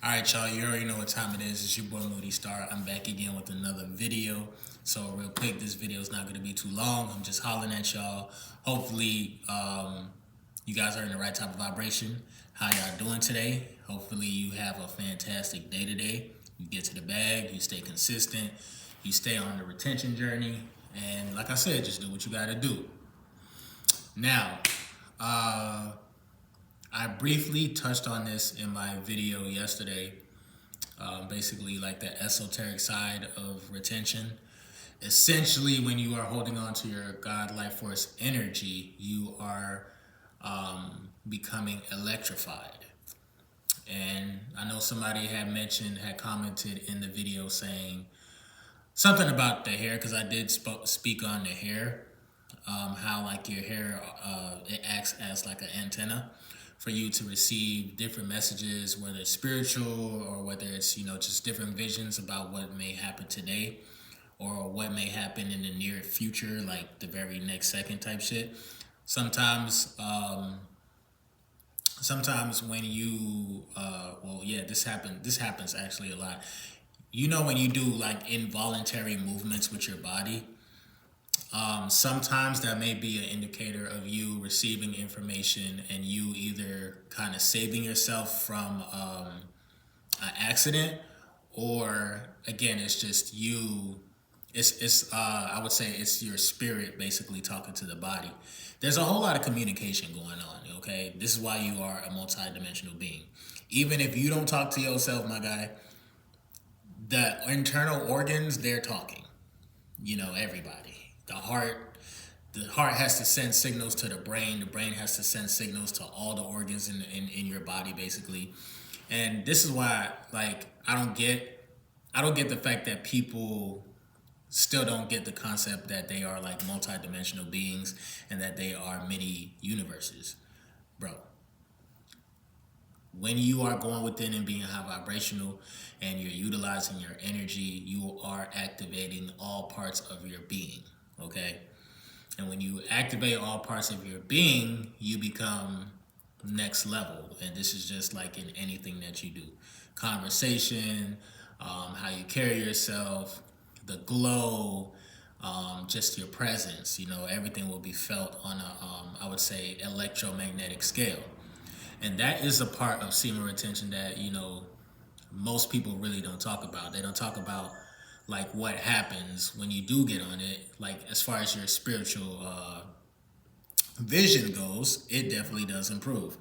All right, y'all, you already know what time it is. It's your boy Moody Starr. I'm back again with another video. So real quick, this video is not going to be too long. I'm just hollering at y'all. Hopefully, you guys are in the right type of vibration. How y'all doing today? Hopefully you have a fantastic day today. You get to the bag, you stay consistent, you stay on the retention journey. And like I said, just do what you got to do. Now, I briefly touched on this in my video yesterday, basically like the esoteric side of retention. Essentially, when you are holding on to your God life force energy, you are becoming electrified. And I know somebody had commented in the video saying something about the hair, because I did speak on the hair, how like your hair, it acts as like an antenna for you to receive different messages, whether it's spiritual or whether it's, just different visions about what may happen today or what may happen in the near future, like the very next second type shit. Sometimes, sometimes when you, this happens actually a lot. When you do like involuntary movements with your body, sometimes that may be an indicator of you receiving information and you either kind of saving yourself from an accident, or again, it's just you. I would say it's your spirit basically talking to the body. There's a whole lot of communication going on. Okay, this is why you are a multidimensional being. Even if you don't talk to yourself, my guy, the internal organs, they're talking. Everybody. The heart has to send signals to the brain has to send signals to all the organs in your body, basically. And this is why, like, I don't get the fact that people still don't get the concept that they are like multidimensional beings and that they are many universes. Bro, when you are going within and being high vibrational and you're utilizing your energy, you are activating all parts of your being. Okay, and when you activate all parts of your being, you become next level. And this is just like in anything that you do. Conversation, how you carry yourself, the glow, just your presence, everything will be felt on a, I would say, electromagnetic scale. And that is a part of semen retention that, most people really don't talk about. They don't talk about like what happens when you do get on it, like as far as your spiritual vision goes. It definitely does improve.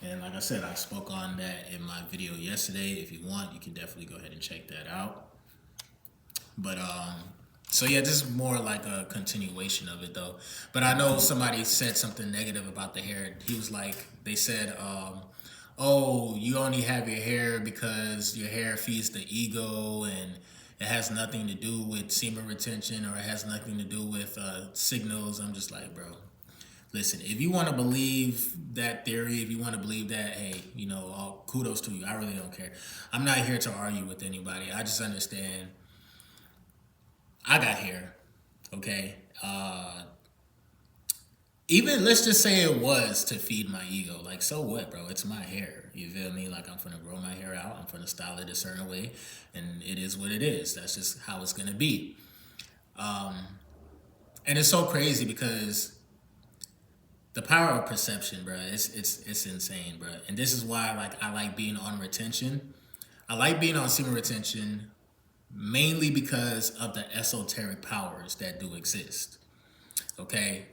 And like I said, I spoke on that in my video yesterday. If you want, you can definitely go ahead and check that out. But so yeah, this is more like a continuation of it though. But I know somebody said something negative about the hair. He was like, they said, oh, you only have your hair because your hair feeds the ego, and it has nothing to do with semen retention, or it has nothing to do with signals. I'm just like, bro, listen, if you want to believe that theory, if you want to believe that, hey, all kudos to you. I really don't care. I'm not here to argue with anybody. I just understand I got hair, okay? Even let's just say it was to feed my ego. Like, so what, bro? It's my hair. You feel me? Like, I'm finna grow my hair out. I'm finna style it a certain way, and it is what it is. That's just how it's gonna be. And it's so crazy because the power of perception, bro, it's insane, bro. And this is why, like, I like being on retention. I like being on semen retention mainly because of the esoteric powers that do exist. Okay,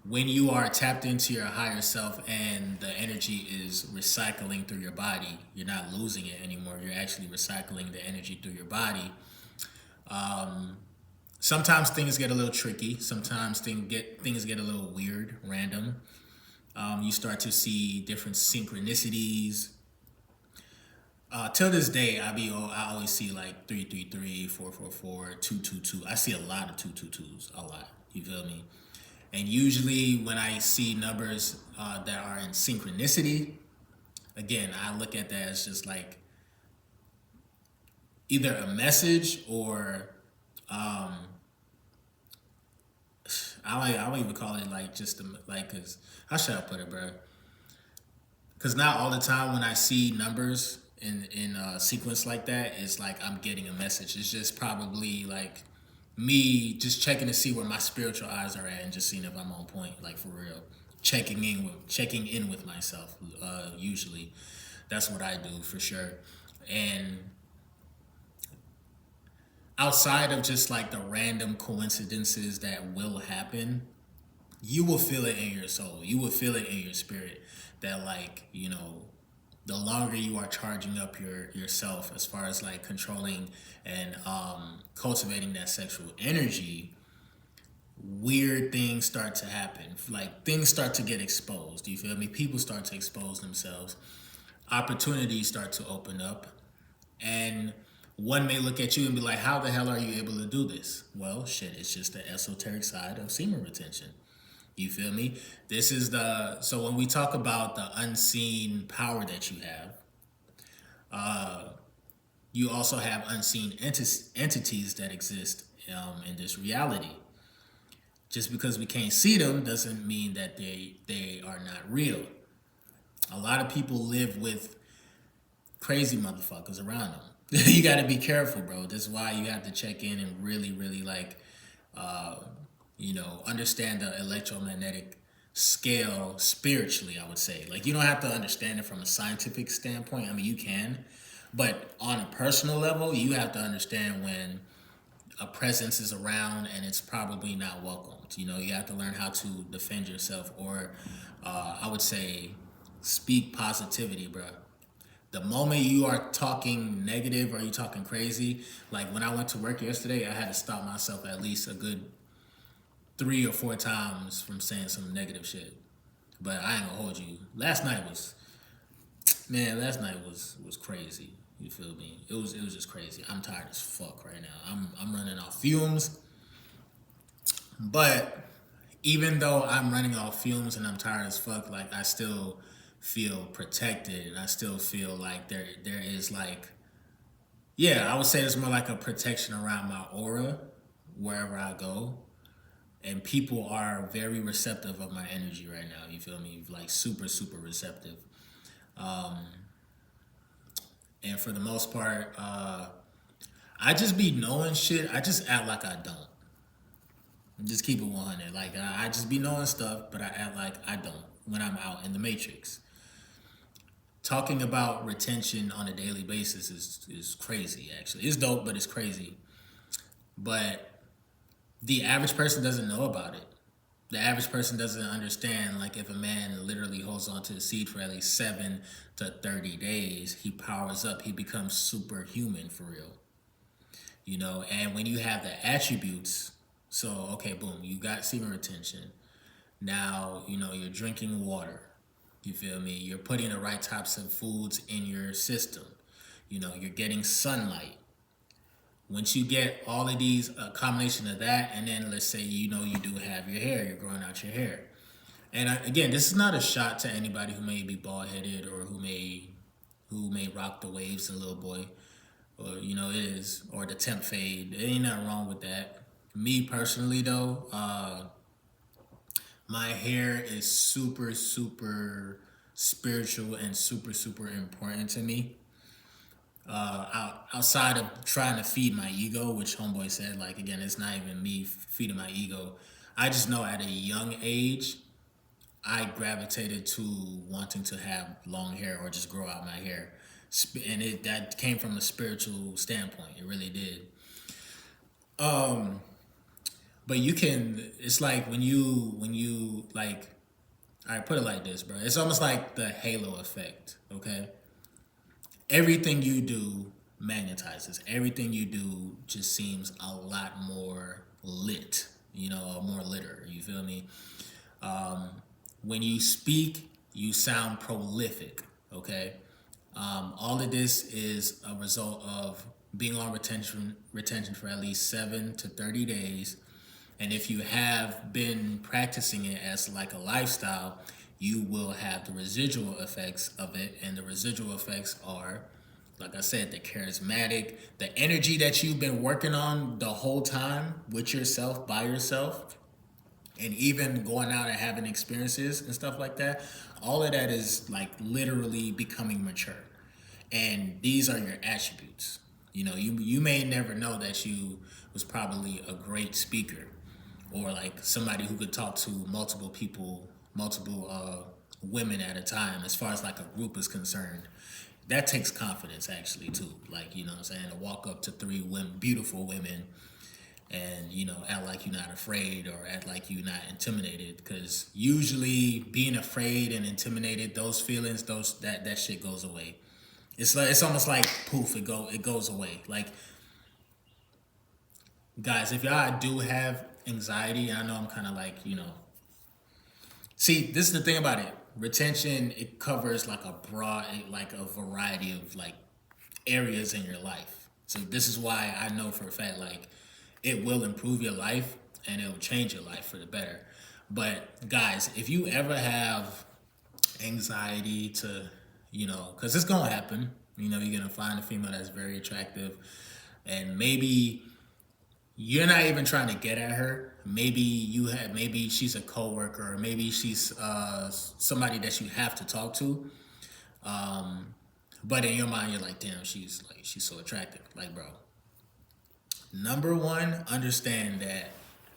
when you are tapped into your higher self and the energy is recycling through your body, you're not losing it anymore. You're actually recycling the energy through your body. Sometimes things get a little tricky. Sometimes things get a little weird, random. You start to see different synchronicities. Till this day, I always see like 333, 444, 222. I see a lot of 222s, a lot. You feel me? And usually when I see numbers that are in synchronicity, again, I look at that as just like either a message or I don't even call it like just like, cause how should I put it, bro? Because not all the time when I see numbers in sequence like that, it's like I'm getting a message. It's just probably like me just checking to see where my spiritual eyes are at and just seeing if I'm on point, like for real. Checking in with myself. Usually, that's what I do for sure. And outside of just like the random coincidences that will happen, you will feel it in your soul. You will feel it in your spirit that like, the longer you are charging up yourself as far as like controlling and cultivating that sexual energy, weird things start to happen. Like things start to get exposed. You feel me? People start to expose themselves. Opportunities start to open up. And one may look at you and be like, how the hell are you able to do this? Well, shit, it's just the esoteric side of semen retention. You feel me? So when we talk about the unseen power that you have, you also have unseen entities that exist in this reality. Just because we can't see them doesn't mean that they are not real. A lot of people live with crazy motherfuckers around them. You got to be careful, bro. This is why you have to check in and really, really like, understand the electromagnetic scale spiritually, I would say. Like, you don't have to understand it from a scientific standpoint. I mean, you can. But on a personal level, you have to understand when a presence is around and it's probably not welcomed. You have to learn how to defend yourself or, I would say, speak positivity, bro. The moment you are talking negative or you talking crazy, like when I went to work yesterday, I had to stop myself at least a good 3 or 4 times from saying some negative shit. But I ain't gonna hold you. Last night was crazy. You feel me? It was just crazy. I'm tired as fuck right now. I'm running off fumes. But even though I'm running off fumes and I'm tired as fuck, like I still feel protected and I still feel like there is like, yeah, I would say there's more like a protection around my aura wherever I go. And people are very receptive of my energy right now. You feel me? Like super, super receptive. And for the most part, I just be knowing shit. I just act like I don't. Just keep it 100. Like I just be knowing stuff, but I act like I don't when I'm out in the matrix. Talking about retention on a daily basis is crazy, actually. It's dope, but it's crazy. But the average person doesn't know about it. The average person doesn't understand, like, if a man literally holds on to the seed for at least 7 to 30 days, he powers up, he becomes superhuman for real. And when you have the attributes, so, okay, boom, you got semen retention. Now, you're drinking water. You feel me? You're putting the right types of foods in your system. You're getting sunlight. Once you get all of these, a combination of that, and then let's say, you do have your hair, you're growing out your hair. And again, this is not a shot to anybody who may be bald-headed or who may rock the waves, a little boy, or, it is, or the temp fade. There ain't nothing wrong with that. Me personally, though, my hair is super, super spiritual and super, super important to me. Outside of trying to feed my ego, which homeboy said, like, again, it's not even me feeding my ego. I just know at a young age, I gravitated to wanting to have long hair or just grow out my hair. And that came from a spiritual standpoint. It really did. But it's like when you like, I put it like this, bro. It's almost like the halo effect, okay? Everything you do magnetizes. Everything you do just seems a lot more lit, more litter. You feel me? When you speak, you sound prolific, okay? All of this is a result of being on retention for at least 7 to 30 days. And if you have been practicing it as like a lifestyle, you will have the residual effects of it. And the residual effects are, like I said, the charismatic, the energy that you've been working on the whole time with yourself, by yourself, and even going out and having experiences and stuff like that. All of that is like literally becoming mature. And these are your attributes. You know, you may never know that you was probably a great speaker, or like somebody who could talk to multiple people, multiple women at a time, as far as like a group is concerned. That takes confidence actually too. Like, you know what I'm saying, to walk up to three women, beautiful women, and you know, act like you're not afraid or act like you're not intimidated, because usually being afraid and intimidated, those feelings, that shit goes away. It's almost like poof, it goes away. Like, guys, if y'all do have anxiety, I know I'm kind of like, you know, see, this is the thing about it. Retention, it covers like a broad, like a variety of like areas in your life. So this is why I know for a fact, like, it will improve your life and it will change your life for the better. But guys, if you ever have anxiety to, you know, because it's gonna happen, you know, you're gonna find a female that's very attractive, and maybe you're not even trying to get at her. Maybe she's a coworker, or maybe she's somebody that you have to talk to. But in your mind, you're like, damn, she's so attractive. Like, bro, number one, understand that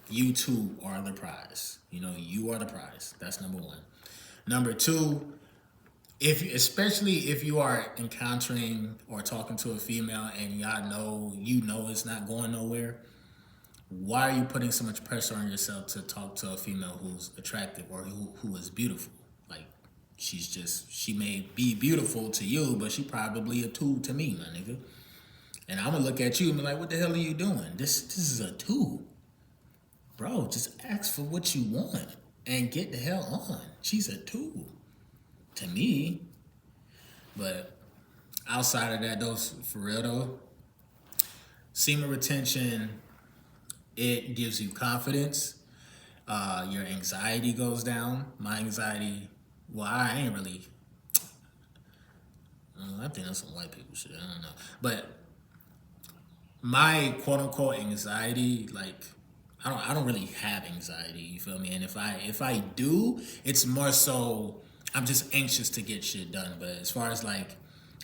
you too are the prize. You know, you are the prize. That's number one. Number two, especially if you are encountering or talking to a female and you know it's not going nowhere, why are you putting so much pressure on yourself to talk to a female who's attractive or who is beautiful? Like, she may be beautiful to you, but she probably a 2 to me, my nigga. And I'm gonna look at you and be like, what the hell are you doing? This is a 2. Bro, just ask for what you want and get the hell on. She's a 2 to me. But outside of that, though, for real though, semen retention, it gives you confidence. Your anxiety goes down. My anxiety, well, I ain't really, I think that's some white people shit, I don't know. But my quote unquote anxiety, like, I don't really have anxiety, you feel me? And if I do, it's more so I'm just anxious to get shit done. But as far as like,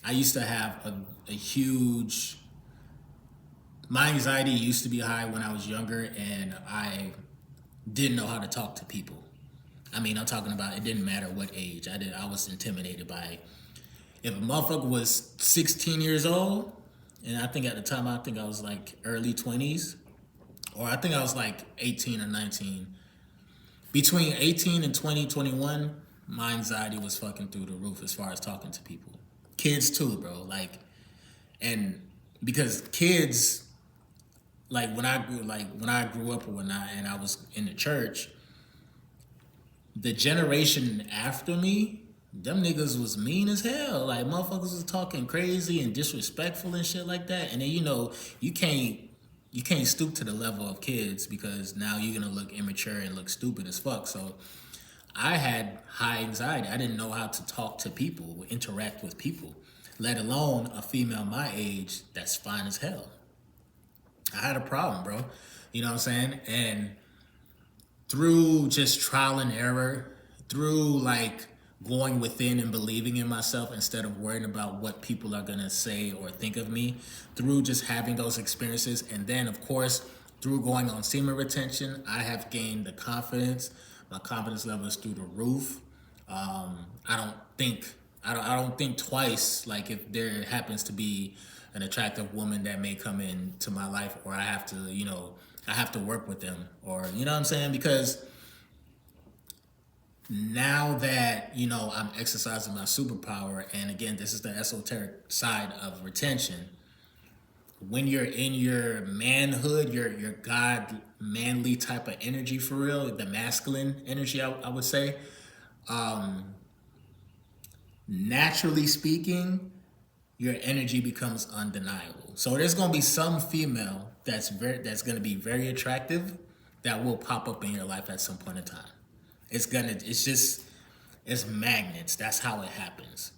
I used to have a huge, my anxiety used to be high when I was younger, and I didn't know how to talk to people. I mean, I'm talking about, it didn't matter what age. I was intimidated by, if a motherfucker was 16 years old, and I think at the time, I think I was like early 20s, or I think I was like 18 or 19. Between 18 and 20, 21, my anxiety was fucking through the roof as far as talking to people. Kids too, bro. Like, and because kids, like when I grew up or whatnot, and I was in the church, the generation after me, them niggas was mean as hell. Like, motherfuckers was talking crazy and disrespectful and shit like that. And then, you know, you can't stoop to the level of kids, because now you're gonna look immature and look stupid as fuck. So I had high anxiety. I didn't know how to talk to people, interact with people, let alone a female my age that's fine as hell. I had a problem, bro. You know what I'm saying? And through just trial and error, through like going within and believing in myself instead of worrying about what people are gonna say or think of me, through just having those experiences, and then of course through going on semen retention, I have gained the confidence. My confidence level is through the roof. I don't think twice. Like, if there happens to be an attractive woman that may come into my life, or I have to work with them, or you know what I'm saying? Because now that, you know, I'm exercising my superpower, and again, this is the esoteric side of retention. When you're in your manhood, your God manly type of energy, for real, the masculine energy, I would say, naturally speaking, your energy becomes undeniable. So there's gonna be some female that's gonna be very attractive that will pop up in your life at some point in time. It's magnets. That's how it happens.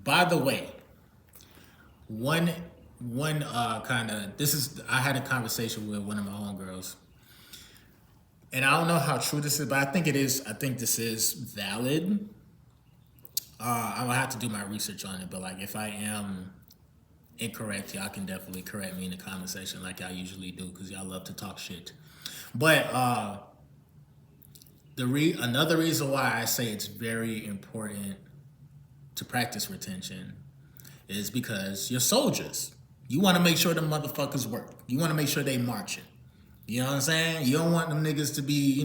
By the way, one kind of, I had a conversation with one of my homegirls, and I don't know how true this is, but I think it is. I think this is valid. I will have to do my research on it, but like if I am incorrect, y'all can definitely correct me in the comment section like y'all usually do, because y'all love to talk shit. But another reason why I say it's very important to practice retention is because you're soldiers. You want to make sure the motherfuckers work. You want to make sure they marching. You know what I'm saying? You don't want them niggas to be,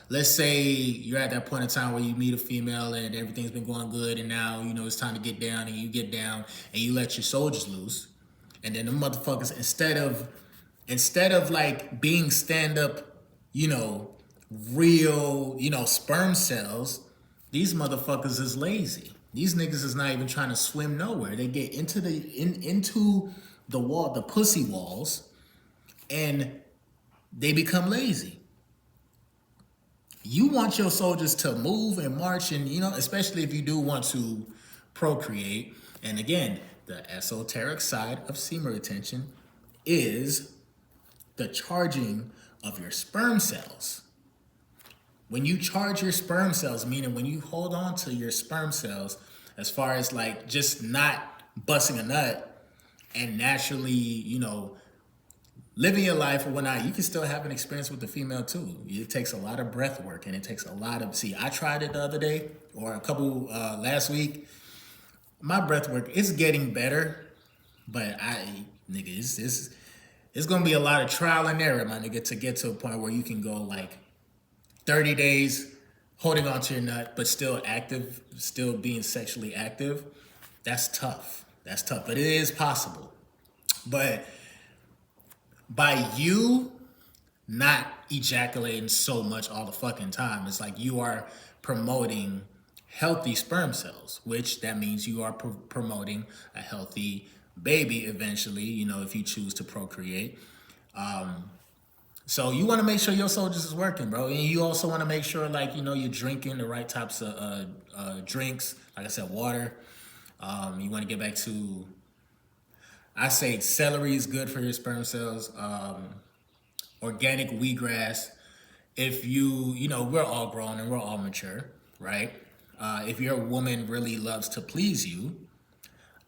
let's say you're at that point in time where you meet a female and everything's been going good, and now, it's time to get down, and you get down and you let your soldiers loose. And then the motherfuckers, instead of like being stand up, real, sperm cells, these motherfuckers is lazy. These niggas is not even trying to swim nowhere. They get into the wall, the pussy walls, and they become lazy. You want your soldiers to move and march, and especially if you do want to procreate. And again, the esoteric side of semen retention is the charging of your sperm cells. When you charge your sperm cells, meaning when you hold on to your sperm cells, as far as like just not busting a nut and naturally, living your life or whatnot, you can still have an experience with the female too. It takes a lot of breath work, and it takes a lot of, I tried it the other day or a couple last week. My breath work is getting better, but it's going to be a lot of trial and error, my nigga, to get to a point where you can go like 30 days holding on to your nut, but still active, still being sexually active. That's tough. But it is possible. But by you not ejaculating so much all the fucking time, it's like you are promoting healthy sperm cells, which that means you are promoting a healthy baby eventually, if you choose to procreate. So you want to make sure your soldiers is working, bro. And you also want to make sure, like, you're drinking the right types of drinks. Like I said, water. You want to get back to, I say celery is good for your sperm cells. Organic wheatgrass. If we're all grown and we're all mature, right? If your woman really loves to please you,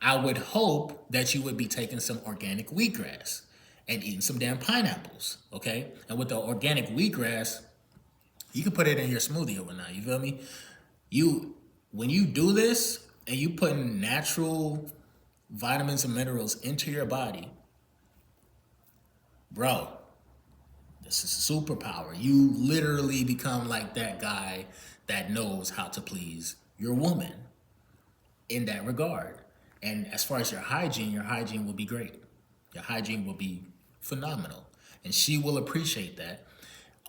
I would hope that you would be taking some organic wheatgrass and eating some damn pineapples, okay? And with the organic wheatgrass, you can put it in your smoothie or whatnot, you feel me? When you do this and you put natural vitamins and minerals into your body, bro, this is a superpower. You literally become like that guy that knows how to please your woman in that regard. And as far as your hygiene will be great. Your hygiene will be phenomenal. And she will appreciate that.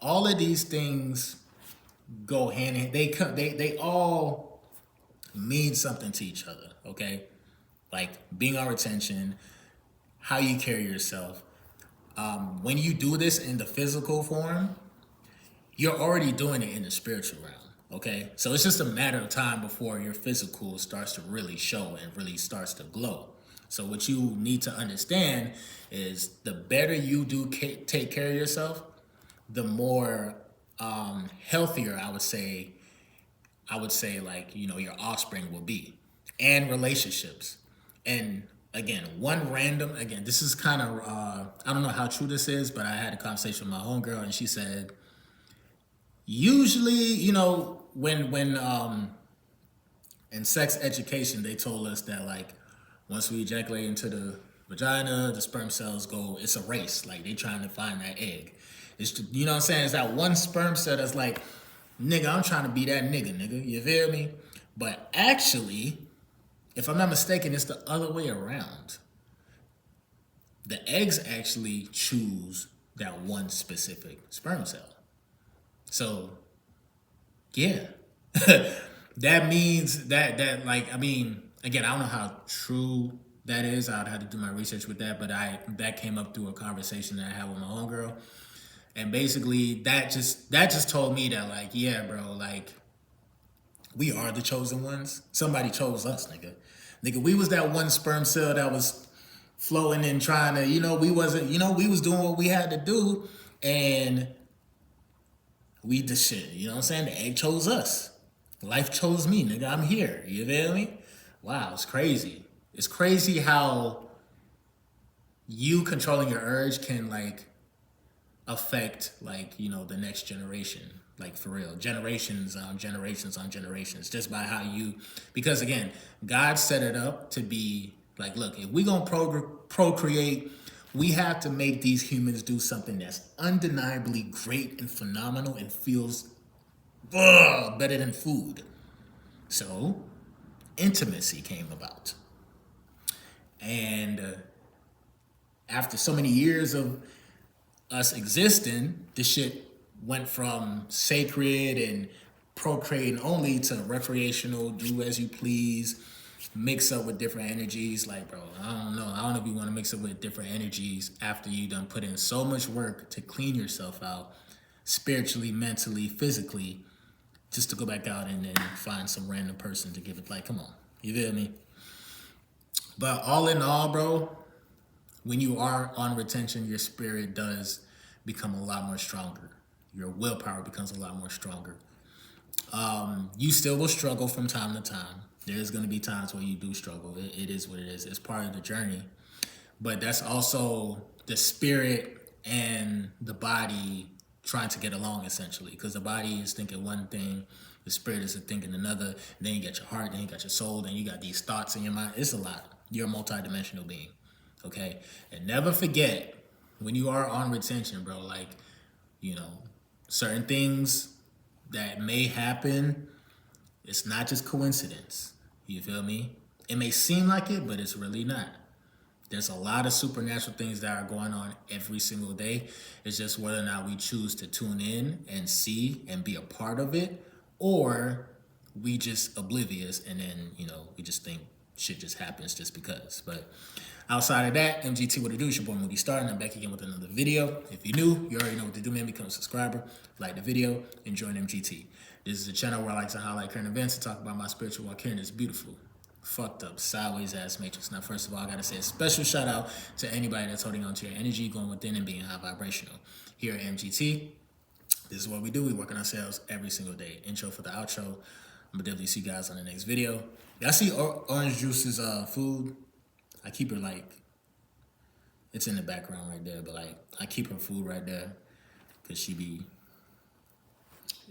All of these things go hand in hand. They all mean something to each other, okay? Like being on retention, how you carry yourself. When you do this in the physical form, you're already doing it in the spiritual realm. Okay, so it's just a matter of time before your physical starts to really show and really starts to glow. So what you need to understand is the better you do take care of yourself, the more healthier I would say like, your offspring will be, and relationships. And again, this is kind of, I don't know how true this is, but I had a conversation with my homegirl, and she said, usually, when in sex education, they told us that like once we ejaculate into the vagina, the sperm cells go, it's a race. Like they trying to find that egg. It's, you know what I'm saying? It's that one sperm cell that's like, nigga, I'm trying to be that nigga. You feel me? But actually, if I'm not mistaken, it's the other way around. The eggs actually choose that one specific sperm cell. So, yeah, that means that like, I mean, again, I don't know how true that is. I'd have to do my research with that, but that came up through a conversation that I had with my homegirl, and basically that just told me that like, yeah, bro, like we are the chosen ones. Somebody chose us, nigga. We was that one sperm cell that was flowing and trying to, we wasn't, we was doing what we had to do, and we the shit, you know what I'm saying? The egg chose us. Life chose me, nigga. I'm here. You feel me? Wow, it's crazy. It's crazy how you controlling your urge can like affect like, you know, the next generation. Like for real. Generations on generations on generations. Just by how you, because again, God set it up to be like, look, if we gonna procreate, we have to make these humans do something that's undeniably great and phenomenal and feels better than food. So intimacy came about. And after so many years of us existing, this shit went from sacred and procreating only to recreational, do as you please, mix up with different energies. Like, bro, I don't know if you want to mix up with different energies after you done put in so much work to clean yourself out spiritually, mentally, physically, just to go back out and then find some random person to give it. Like, come on, you feel me? But all in all, bro, when you are on retention, your spirit does become a lot more stronger. Your willpower becomes a lot more stronger. You still will struggle from time to time. There's going to be times where you do struggle. It is what it is. It's part of the journey. But that's also the spirit and the body trying to get along, essentially. Because the body is thinking one thing, the spirit is thinking another. Then you got your heart, then you got your soul, then you got these thoughts in your mind. It's a lot. You're a multidimensional being. Okay? And never forget, when you are on retention, bro, like, you know, certain things that may happen, it's not just coincidence. You feel me? It may seem like it, but it's really not. There's a lot of supernatural things that are going on every single day. It's just whether or not we choose to tune in and see and be a part of it, or we just oblivious and then, you know, we just think shit just happens just because. But outside of that, MGT, what it do? It's your boy Moody Starr, and I'm back again with another video. If you're new, you already know what to do, man. Become a subscriber, like the video, and join MGT. This is a channel where I like to highlight current events and talk about my spiritual walk here in this beautiful, fucked up, sideways ass matrix. Now, first of all, I gotta say a special shout out to anybody that's holding on to your energy, going within and being high vibrational. Here at MGT, this is what we do. We work on ourselves every single day. Intro for the outro. I'm gonna definitely see you guys on the next video. Y'all see Orange Juice's food? I keep her like, it's in the background right there, but like, I keep her food right there because she be,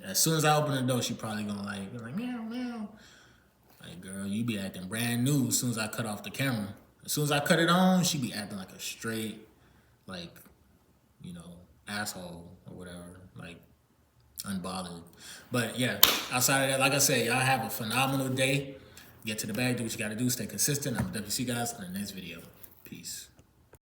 as soon as I open the door, she probably gonna like, be like, meow, meow. Like, girl, you be acting brand new as soon as I cut off the camera. As soon as I cut it on, she be acting like a straight, like, you know, asshole or whatever, like, unbothered. But yeah, outside of that, like I said, y'all have a phenomenal day. Get to the bag, do what you gotta do, stay consistent. I'm gonna definitely see you guys in the next video. Peace.